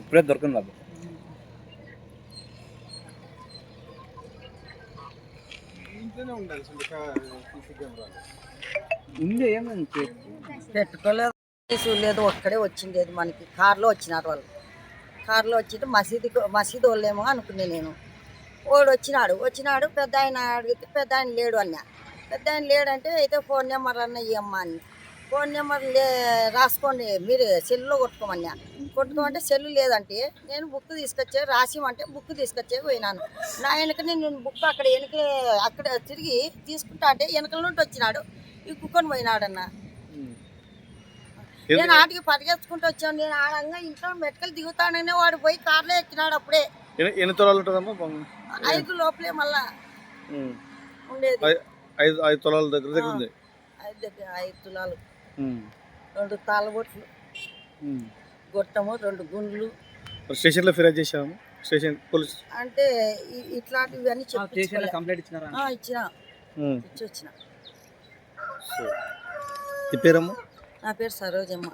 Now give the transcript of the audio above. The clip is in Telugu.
ఇప్పుడే దొరికింది బాబు. పెట్టుకోలేదు, లేదు, ఒక్కడే వచ్చిండేది మనకి. కారులో వచ్చినారు వాళ్ళు. కారులో వచ్చింటే మసీదు వాళ్ళేమో అనుకునే నేను. వాడు వచ్చినాడు పెద్ద ఆయన అడిగితే పెద్ద ఆయన లేడు అన్న. పెద్ద ఆయన లేడంటే అయితే ఫోన్ నెంబర్ అన్న ఇవ్వమ్మా అని. ఫోన్ నెంబర్ రాసుకోండి, మీరు సెల్లులో కొట్టుకోమన్నా. కొట్టుకోమంటే సెల్లు లేదంటే నేను బుక్ తీసుకొచ్చే రాసిమంటే బుక్ తీసుకొచ్చే పోయినాను. నా వెనకనే నేను బుక్ అక్కడ తిరిగి తీసుకుంటా అంటే వెనకల నుండి వచ్చినాడు, ఈ కుక్కని పోయినాడన్న. నేను ఆటికి పరిగెత్తుకుంటూ వచ్చాను. నేను ఆడంగా ఇంట్లో మెట్కలు దిగుతాననే వాడు పోయి కార్లో ఎక్కినాడు. అప్పుడే 5 లోపలే మళ్ళా ఉండేది. 5 తులాల దగ్గర ఉంది. 5 తులాలు, 2 తాళబొట్లు, గొట్టము, 2 గుండ్లు. స్టేషన్లో ఫిర్యాదు చేశాము. స్టేషన్ పోలీస్ అంటే ఇట్లాంటివి అన్ని కంప్లైంట్ ఇచ్చినారా? ఇచ్చి వచ్చిన. ఈ పేరమ్మా? నా పేరు సరోజమ్మ.